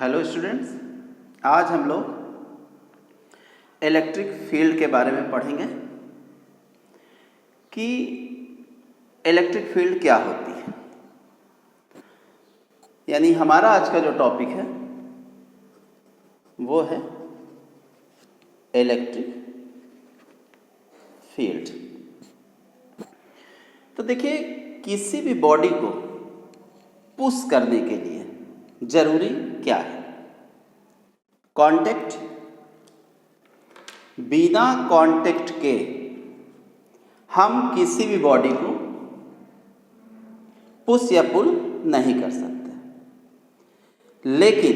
Hello students, आज हम लोग इलेक्ट्रिक फील्ड के बारे में पढ़ेंगे कि इलेक्ट्रिक फील्ड क्या होती है। यानी हमारा आज का जो टॉपिक है वो है इलेक्ट्रिक फील्ड। तो देखिए, किसी भी बॉडी को पुश करने के लिए जरूरी क्या है? कांटेक्ट। बिना कांटेक्ट के हम किसी भी बॉडी को पुश या पुल नहीं कर सकते, लेकिन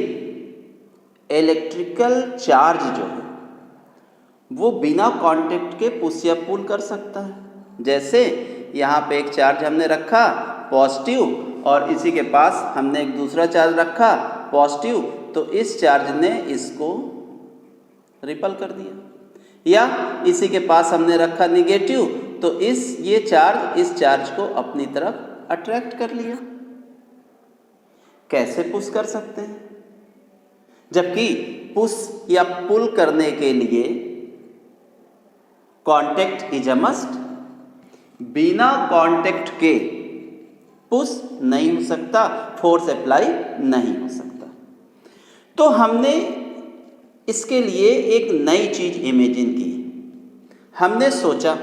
इलेक्ट्रिकल चार्ज जो है वो बिना कांटेक्ट के पुश या पुल कर सकता है। जैसे यहाँ पे एक चार्ज हमने रखा पॉजिटिव, और इसी के पास हमने एक दूसरा चार्ज रखा पॉजिटिव, तो इस चार्ज ने इसको रिपल कर दिया। या इसी के पास हमने रखा निगेटिव, तो ये चार्ज इस चार्ज को अपनी तरफ अट्रैक्ट कर लिया। कैसे पुश कर सकते हैं? जबकि पुश या पुल करने के लिए कांटेक्ट इज अ मस्ट। बिना कांटेक्ट के पुश नहीं हो सकता, फोर्स अप्लाई नहीं हो सकता। तो हमने इसके लिए एक नई चीज इमेजिन की। हमने सोचा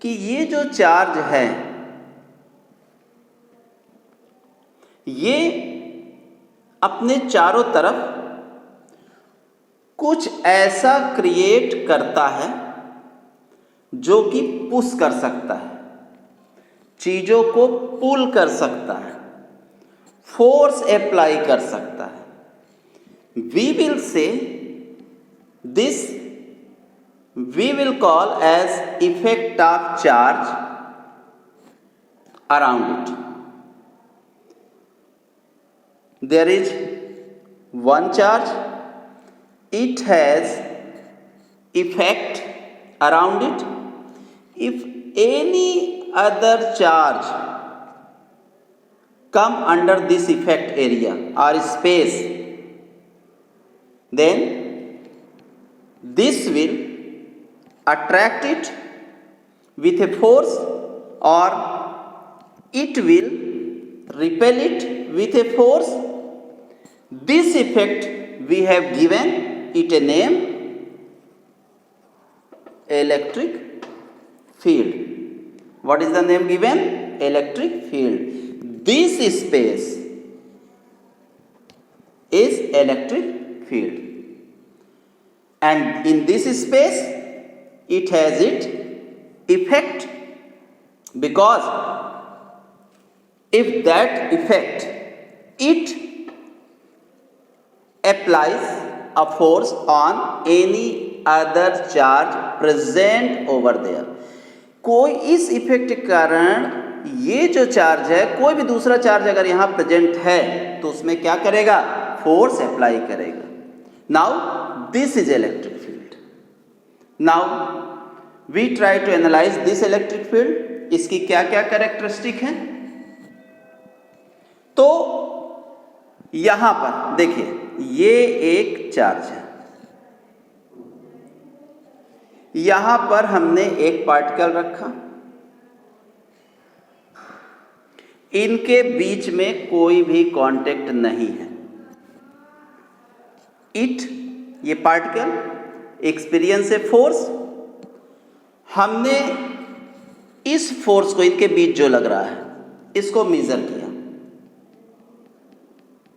कि ये जो चार्ज है ये अपने चारों तरफ कुछ ऐसा क्रिएट करता है जो कि पुश कर सकता है, चीजों को पुल कर सकता है, फोर्स अप्लाई कर सकता है। We will say this we will call as effect of charge around it. There is one charge, it has effect around it. If any other charge come under this effect area or space, then this will attract it with a force or it will repel it with a force. This effect we have given it a name, electric field. What is the name given? Electric field. This space is electric field, and in this space it has its effect, because if that effect it applies a force on any other charge present over there, कोई इस effect के कारण ये जो charge है, कोई भी दूसरा चार्ज अगर यहाँ प्रेजेंट है तो उसमें क्या करेगा? फोर्स अप्लाई करेगा। Now this is electric field. Now we try to analyse this electric field. इसकी क्या क्या कैरेक्टरिस्टिक है? तो यहां पर देखिए, ये एक चार्ज है, यहां पर हमने एक पार्टिकल रखा, इनके बीच में कोई भी कांटेक्ट नहीं है। ये पार्टिकल एक्सपीरियंस ए फोर्स। हमने इस फोर्स को, इनके बीच जो लग रहा है, इसको मेजर किया।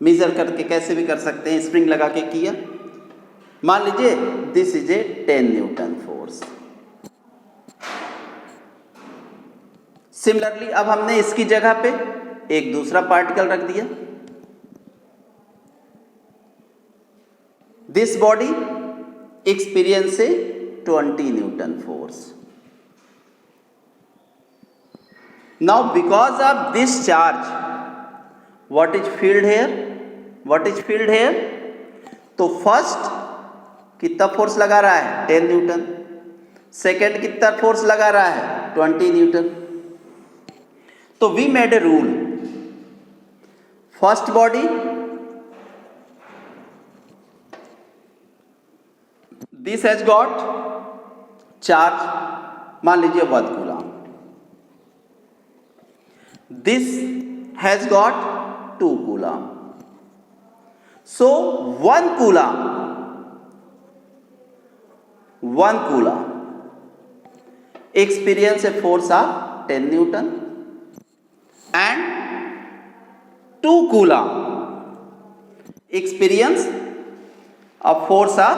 मेजर करके कैसे भी कर सकते हैं, स्प्रिंग लगा के किया। मान लीजिए this is a 10 Newton force. Similarly अब हमने इसकी जगह पे एक दूसरा पार्टिकल रख दिया। This body experience A 20 Newton force. Now because of this charge, what is field here? What is field here? तो फर्स्ट कितना फोर्स लगा रहा है? 10 न्यूटन। सेकेंड कितना फोर्स लगा रहा है? 20 न्यूटन। तो we made a rule, first body this has got charge, मान लीजिए 1 coulomb, this has got 2 coulomb, so 1 coulomb experience a force of 10 Newton and 2 coulomb experience a force of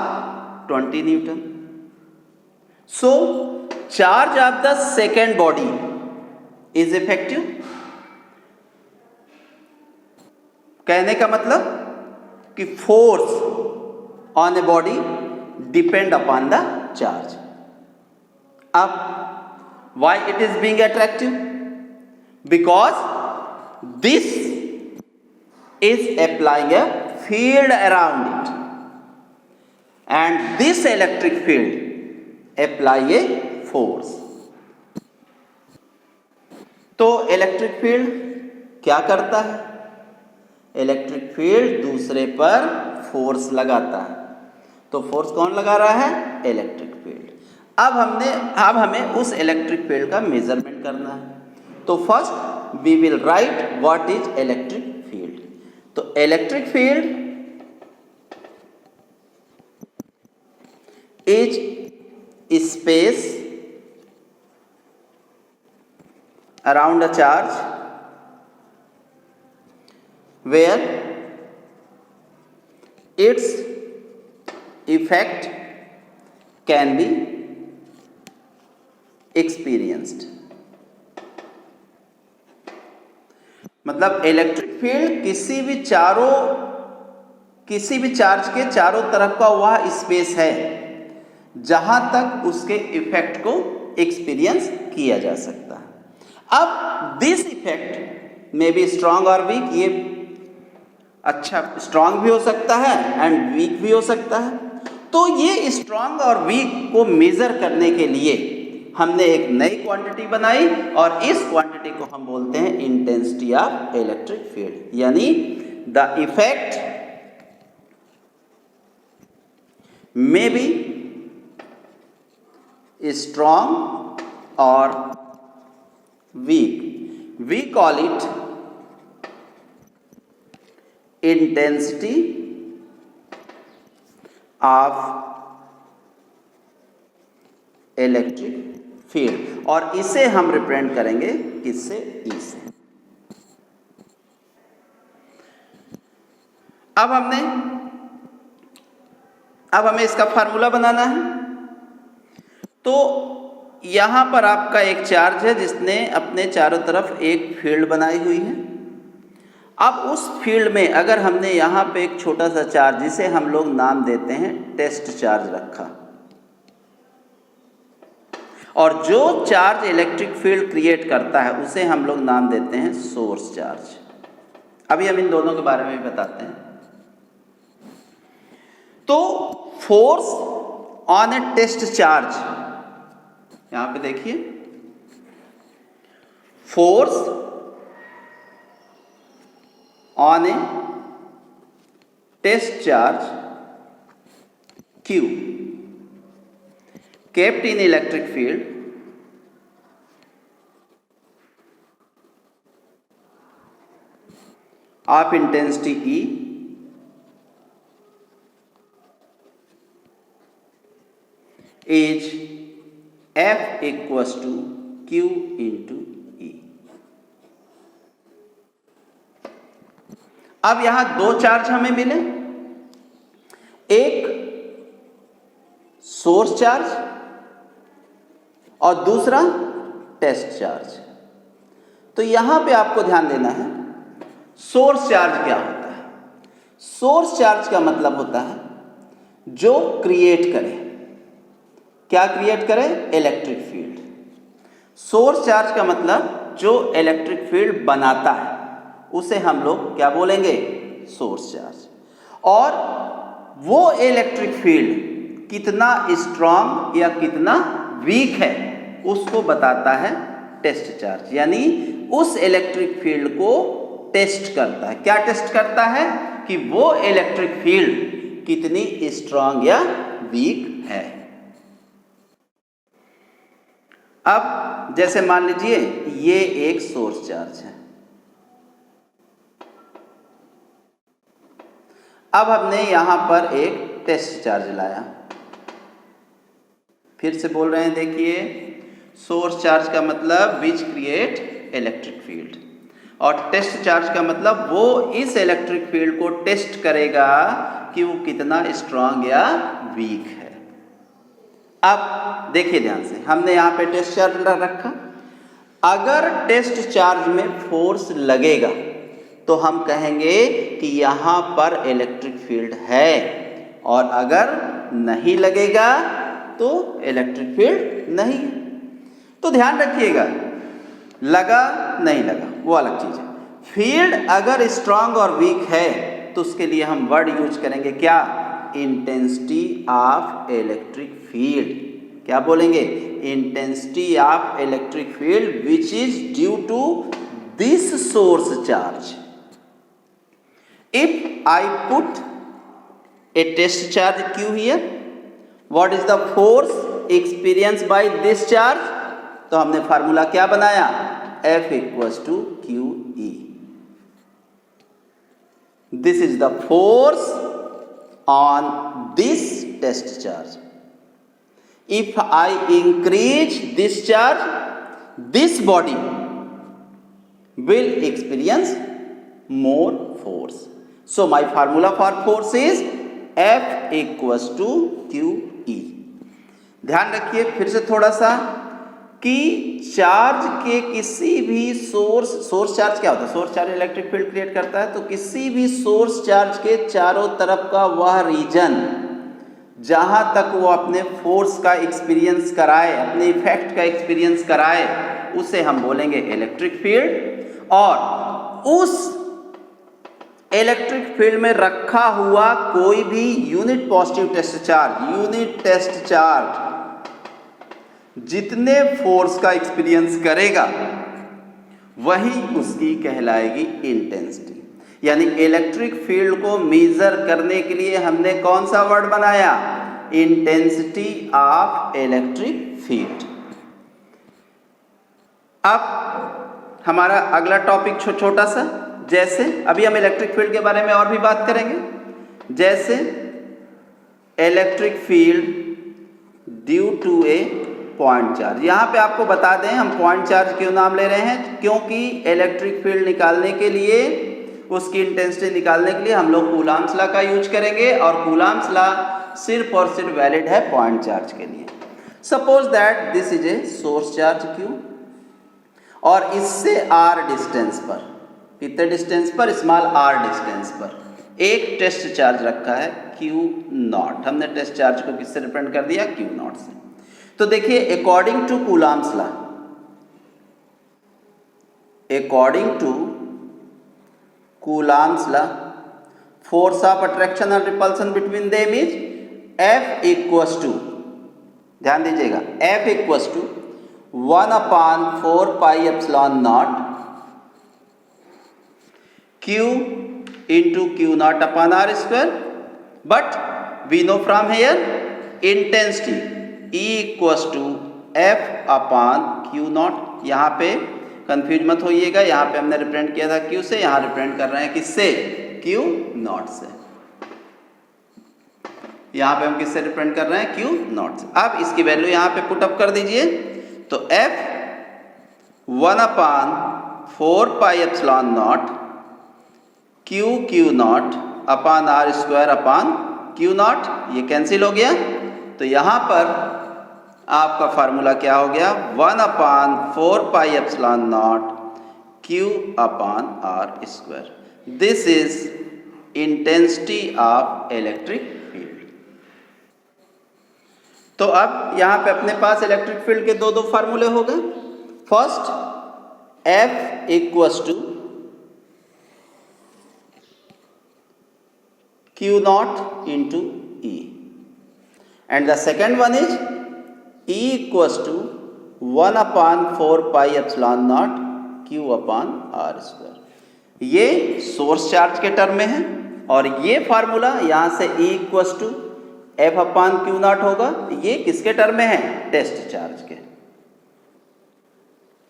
20 Newton. So charge of the second body is effective. कहने का मतलब कि force on a body depend upon the charge. अब why it is being attractive? Because this is applying a field around it and this electric field apply a force. तो electric field क्या करता है? Electric field दूसरे पर force लगाता है. तो फोर्स कौन लगा रहा है? Electric field. अब हमें उस इलेक्ट्रिक फील्ड का मेजरमेंट करना है. तो first we will write what is electric field. तो electric field is space around a charge where its effect can be experienced. मतलब इलेक्ट्रिक फील्ड किसी भी चार्ज के चारों तरफ का वह स्पेस है जहां तक उसके इफेक्ट को एक्सपीरियंस किया जा सकता है. अब this effect may be strong और वीक. ये अच्छा स्ट्रांग भी हो सकता है एंड वीक भी हो सकता है. तो ये स्ट्रांग और वीक को मेजर करने के लिए हमने एक नई क्वांटिटी बनाई और इस क्वांटिटी को हम बोलते हैं इंटेंसिटी ऑफ इलेक्ट्रिक फील्ड. यानी the effect may be strong और weak. We call it intensity of electric field और इसे हम रिप्रेजेंट करेंगे किससे? ई से. अब हमें इसका फार्मूला बनाना है. तो यहां पर आपका एक चार्ज है जिसने अपने चारों तरफ एक फील्ड बनाई हुई है. अब उस फील्ड में अगर हमने यहाँ पे एक छोटा सा चार्ज जिसे हम लोग नाम देते हैं टेस्ट चार्ज रखा और जो चार्ज इलेक्ट्रिक फील्ड क्रिएट करता है उसे हम लोग नाम देते हैं सोर्स चार्ज. अभी हम इन दोनों के बारे में भी बताते हैं. तो force on a test charge, यहां पे देखिए, force on a test charge Q kept in electric field of intensity E is F equals to Q into E. अब यहां दो चार्ज हमें मिले, एक सोर्स चार्ज और दूसरा टेस्ट चार्ज. तो यहां पे आपको ध्यान देना है सोर्स चार्ज क्या होता है. सोर्स चार्ज का मतलब होता है जो क्रिएट करे. क्या क्रिएट करे? Electric field. सोर्स चार्ज का मतलब जो इलेक्ट्रिक फील्ड बनाता है उसे हम लोग क्या बोलेंगे? Source charge. और वो इलेक्ट्रिक फील्ड कितना स्ट्रांग या कितना वीक है उसको बताता है टेस्ट चार्ज. यानी उस इलेक्ट्रिक फील्ड को टेस्ट करता है. क्या टेस्ट करता है? कि वो इलेक्ट्रिक फील्ड कितनी स्ट्रांग या वीक है। अब जैसे मान लीजिए ये एक सोर्स चार्ज है, अब हमने यहां पर एक टेस्ट चार्ज लाया। फिर से बोल रहे हैं, देखिए सोर्स चार्ज का मतलब विच क्रिएट इलेक्ट्रिक फील्ड, और टेस्ट चार्ज का मतलब वो इस इलेक्ट्रिक फील्ड को टेस्ट करेगा कि वो कितना स्ट्रांग या वीक है। अब देखिए ध्यान से, हमने यहाँ पे टेस्ट चार्ज रखा। अगर टेस्ट चार्ज में फोर्स लगेगा तो हम कहेंगे कि यहाँ पर इलेक्ट्रिक फील्ड है, और अगर नहीं लगेगा तो इलेक्ट्रिक फील्ड नहीं है। तो ध्यान रखिएगा, लगा नहीं लगा वो अलग चीज है। फील्ड अगर स्ट्रांग और वीक है तो उसके लिए हम वर्ड यूज करेंगे क्या, इंटेंसिटी ऑफ इलेक्ट्रिक फील्ड। क्या बोलेंगे, intensity of electric field which is due to this source charge. If I put a test charge Q here, what is the force experienced by this charge? तो हमने formula क्या बनाया, F equals to QE. This is the force on this test charge. If I increase this charge, this body will experience more force. So my formula for force is F equals to QE. ध्यान रखिए फिर से थोड़ा सा कि charge के किसी भी सोर्स चार्ज क्या होता है, source charge electric field create करता है। तो किसी भी सोर्स चार्ज के चारों तरफ का वह रीजन जहां तक वो अपने फोर्स का एक्सपीरियंस कराए, अपने इफेक्ट का एक्सपीरियंस कराए, उसे हम बोलेंगे इलेक्ट्रिक फील्ड। और उस इलेक्ट्रिक फील्ड में रखा हुआ कोई भी unit positive test charge, unit test charge जितने फोर्स का एक्सपीरियंस करेगा वही उसकी कहलाएगी इंटेंसिटी। यानी इलेक्ट्रिक फील्ड को मेजर करने के लिए हमने कौन सा वर्ड बनाया, इंटेंसिटी ऑफ इलेक्ट्रिक फील्ड। अब हमारा अगला टॉपिक छोटा सा, जैसे अभी हम इलेक्ट्रिक फील्ड के बारे में और भी बात करेंगे। जैसे electric field due to a point charge. यहाँ पे आपको बता दें हम पॉइंट चार्ज क्यों नाम ले रहे हैं, क्योंकि इलेक्ट्रिक फील्ड निकालने के लिए, उसकी इंटेंसिटी निकालने के लिए हम लोग कूलॉम्स लॉ का यूज करेंगे, और कूलॉम्स लॉ सिर्फ और सिर्फ वैलिड है पॉइंट चार्ज के लिए। Suppose that this is a source charge Q, और इससे r डिस्टेंस पर, कितने डिस्टेंस पर, स्मॉल r डिस्टेंस पर एक टेस्ट चार्ज रखा है Q0। हमने टेस्ट चार्ज को किससे रिप्रेजेंट कर दिया, Q0 से। तो देखिए according to Coulomb's law, according to Coulomb's law, force of attraction और repulsion between them is F equals to, ध्यान दीजिएगा, F equals to 1/4 pi epsilon not Q into Q0 upon R square, but we know from here intensity E equals to F upon Q0। यहाँ पे confuse मत होइएगा, यहाँ पे हमने represent किया था Q से, यहाँ रिप्रेजेंट कर रहे हैं किससे, Q0 से। यहाँ पे हम किससे रिप्रेजेंट कर रहे हैं, Q0 से। अब इसकी वैल्यू यहाँ पे पुट अप कर दीजिए, तो F 1/4 pi epsilon not Q0 upon R square upon Q0, ये कैंसिल हो गया। तो यहाँ पर आपका फार्मूला क्या हो गया, 1/4 pi epsilon not Q upon R square. This is intensity of electric field. तो अब यहाँ पे अपने पास इलेक्ट्रिक फील्ड के दो फार्मूले हो गए। First F equals to Q0 into E, and the second one is E equals to 1/4 pi epsilon naught Q upon R square। ये सोर्स चार्ज के टर्म में है, और ये फार्मूला यहाँ से E equals to F upon Q not होगा। ये किसके टर्म में है? टेस्ट चार्ज के।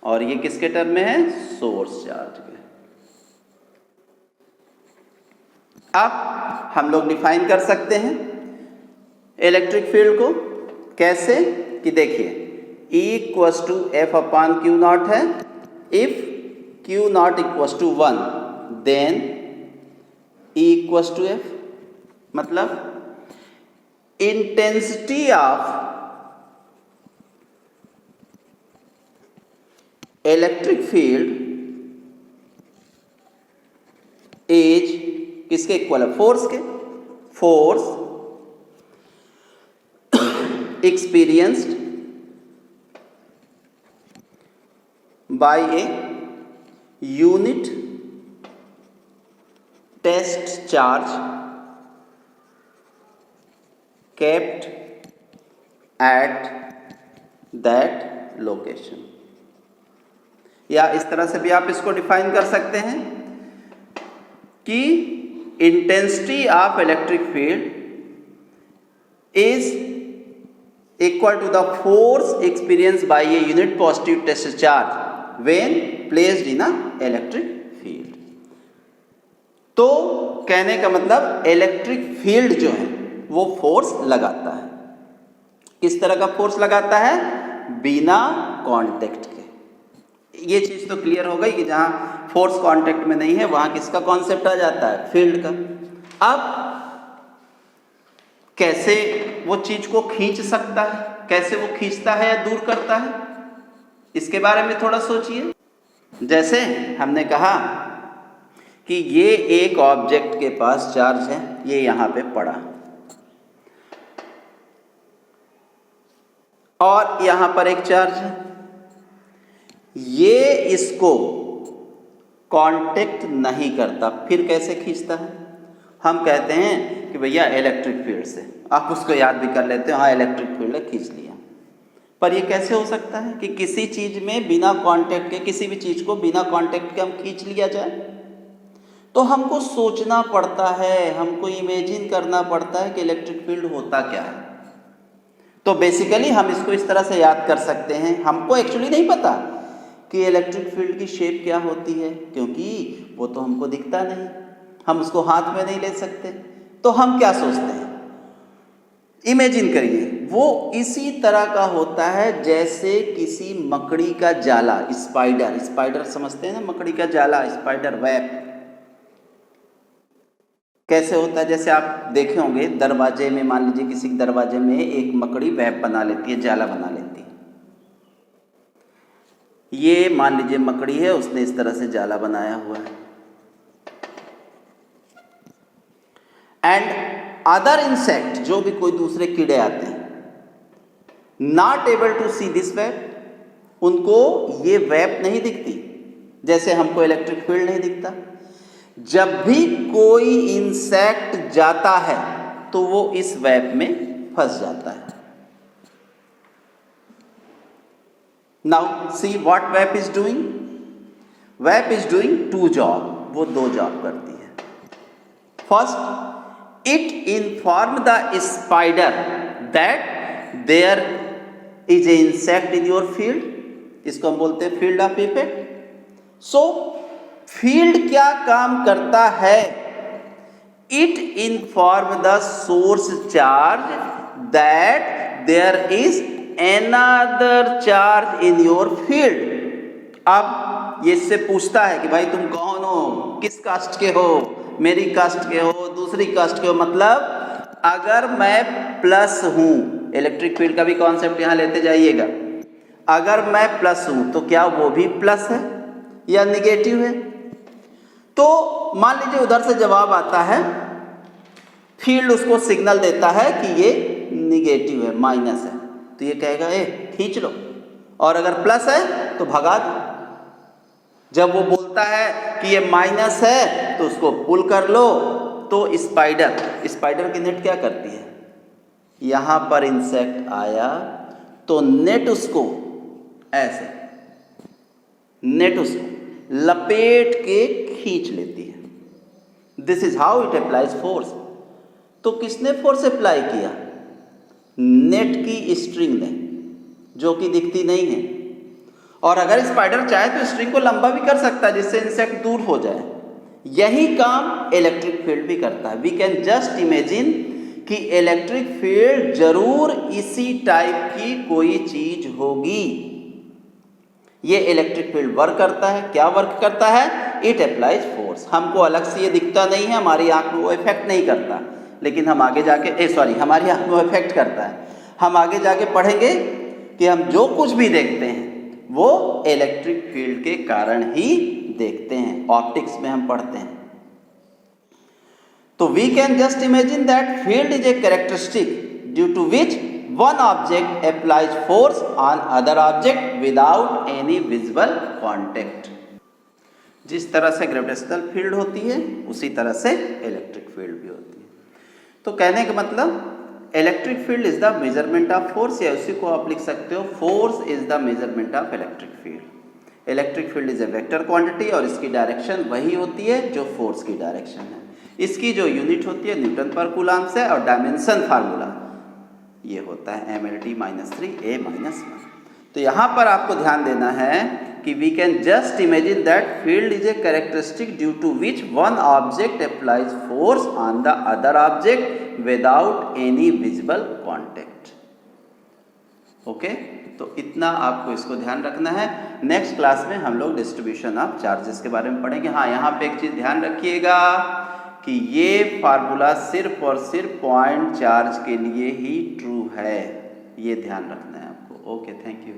और ये किसके टर्म में है? सोर्स चार्ज के। अब हम लोग डिफाइन कर सकते हैं इलेक्ट्रिक फील्ड को। कैसे? कि देखिए E equals to F upon Q not है। If Q not equals to 1 then E equals to F, मतलब intensity of electric field is किसके इक्वल है? फोर्स के। Force experienced by a unit test charge kept at that location। या इस तरह से भी आप इसको डिफाइन कर सकते हैं कि intensity of electric field is equal to the force experienced by a unit positive test charge when placed in a electric field। तो कहने का मतलब इलेक्ट्रिक फील्ड जो है वो फोर्स लगाता है। किस तरह का फोर्स लगाता है? बिना कांटेक्ट के। ये चीज तो क्लियर हो गई कि जहां फोर्स कांटेक्ट में नहीं है वहां किसका कॉन्सेप्ट आ जाता है? फील्ड का। अब कैसे वो चीज को खींच सकता है, कैसे वो खींचता है या दूर करता है, इसके बारे में थोड़ा सोचिए। जैसे हमने कहा कि ये एक ऑब्जेक्ट के पास चार्ज है, ये यहां पे पड़ा और यहां पर एक चार्ज है, ये इसको कांटेक्ट नहीं करता, फिर कैसे खींचता है? हम कहते हैं कि भैया इलेक्ट्रिक फील्ड से। आप उसको याद भी कर लेते हो, हाँ इलेक्ट्रिक फील्ड है, खींच लिया। पर ये कैसे हो सकता है कि किसी चीज में बिना कांटेक्ट के, किसी भी चीज को बिना कांटेक्ट के हम खींच लिया जाए? तो हमको सोचना पड़ता है, हमको इमेजिन करना पड़ता है कि इलेक्ट्रिक फील्ड होता क्या है। तो बेसिकली हम इसको इस तरह से याद कर सकते हैं। हमको एक्चुअली नहीं पता कि इलेक्ट्रिक फील्ड की शेप क्या होती है, क्योंकि वो तो हमको दिखता नहीं, हम उसको हाथ में नहीं ले सकते। तो हम क्या सोचते हैं? इमेजिन करिए, वो इसी तरह का होता है जैसे किसी मकड़ी का जाला, स्पाइडर। स्पाइडर समझते हैं ना, मकड़ी का जाला, स्पाइडर वेब कैसे होता है? जैसे आप देखे होंगे दरवाजे में, मान लीजिए किसी दरवाजे में एक मकड़ी वेब बना लेती है, जाला बना लेती है। ये मान लीजिए मकड़ी है, उसने इस तरह से जाला बनाया हुआ है। एंड अदर इंसेक्ट, जो भी कोई दूसरे कीड़े आते हैं, not able to see this web, उनको ये वेब नहीं दिखती, जैसे हमको इलेक्ट्रिक फील्ड नहीं दिखता। जब भी कोई इंसेक्ट जाता है तो वो इस वेब में फंस जाता है। Now see what web is doing. Web is doing two job, वो दो जॉब करती है। First, it inform the spider that there is a insect in your field। इसको हम बोलते हैं field of effect. So field क्या काम करता है? It inform the source charge that there is another charge in your field. अब ये इससे पूछता है कि भाई तुम कौन हो, किस कास्ट के हो, मेरी कास्ट के हो, दूसरी कास्ट के हो। मतलब अगर मैं प्लस हूं, इलेक्ट्रिक फील्ड का भी कॉन्सेप्ट यहां लेते जाइएगा, अगर मैं प्लस हूं तो क्या वो भी प्लस है या निगेटिव है? तो मान लीजिए उधर से जवाब आता है, फील्ड उसको सिग्नल देता है कि ये निगेटिव है, माइनस है, तो ये कहेगा ए खींच लो, और अगर प्लस है तो भगा दो। जब वो बोलता है कि ये माइनस है तो उसको पुल कर लो। तो स्पाइडर की नेट क्या करती है? यहां पर इंसेक्ट आया तो नेट उसको ऐसे, नेट उसको लपेट के खींच लेती है। This is how it applies force. तो किसने फोर्स अप्लाई किया? नेट की स्ट्रिंग लें जो कि दिखती नहीं है, और अगर स्पाइडर चाहे तो स्ट्रिंग को लंबा भी कर सकता है जिससे इंसेक्ट दूर हो जाए। यही काम इलेक्ट्रिक फील्ड भी करता है। वी कैन जस्ट इमेजिन कि इलेक्ट्रिक फील्ड जरूर इसी टाइप की कोई चीज होगी। ये इलेक्ट्रिक फील्ड वर्क करता है। क्या वर्क करता है? It applies force. हमको अलग से ये दिखता नहीं है, हमारी आंख में वो इफेक्ट नहीं करता, लेकिन हम आगे जाके हमारी आंख में वो इफेक्ट करता है। हम आगे जाके पढ़ेंगे कि हम जो कुछ भी देखते हैं वो इलेक्ट्रिक फील्ड के कारण ही देखते हैं। ऑप्टिक्स में हम पढ़ते हैं। तो we can just imagine that field is a characteristic due to which one object applies force on other object without any visible contact। जिस तरह से ग्रेविटेशनल फील्ड होती है उसी तरह से इलेक्ट्रिक फील्ड भी होती है। तो कहने का मतलब electric field is the measurement of force, या उसी को आप लिख सकते हो force is the measurement of electric field. Electric field is A vector quantity और इसकी डायरेक्शन वही होती है जो फोर्स की डायरेक्शन है। इसकी जो यूनिट होती है न्यूटन पर कूलम्ब से, और डायमेंशन फार्मूला ये होता है mLT-3A-1। तो यहाँ पर आपको ध्यान देना है कि we can just imagine that field is a characteristic due to which one object applies force on the other object without any visible contact. Okay, तो इतना आपको इसको ध्यान रखना है। नेक्स्ट क्लास में हम लोग डिस्ट्रीब्यूशन ऑफ चार्जेस के बारे में पढ़ेंगे। हाँ, यहाँ पे एक चीज ध्यान रखिएगा कि ये फार्मूला सिर्फ और सिर्फ पॉइंट चार्ज के लिए ही ट्रू है, ये ध्यान रखना है आपको। Okay, thank you.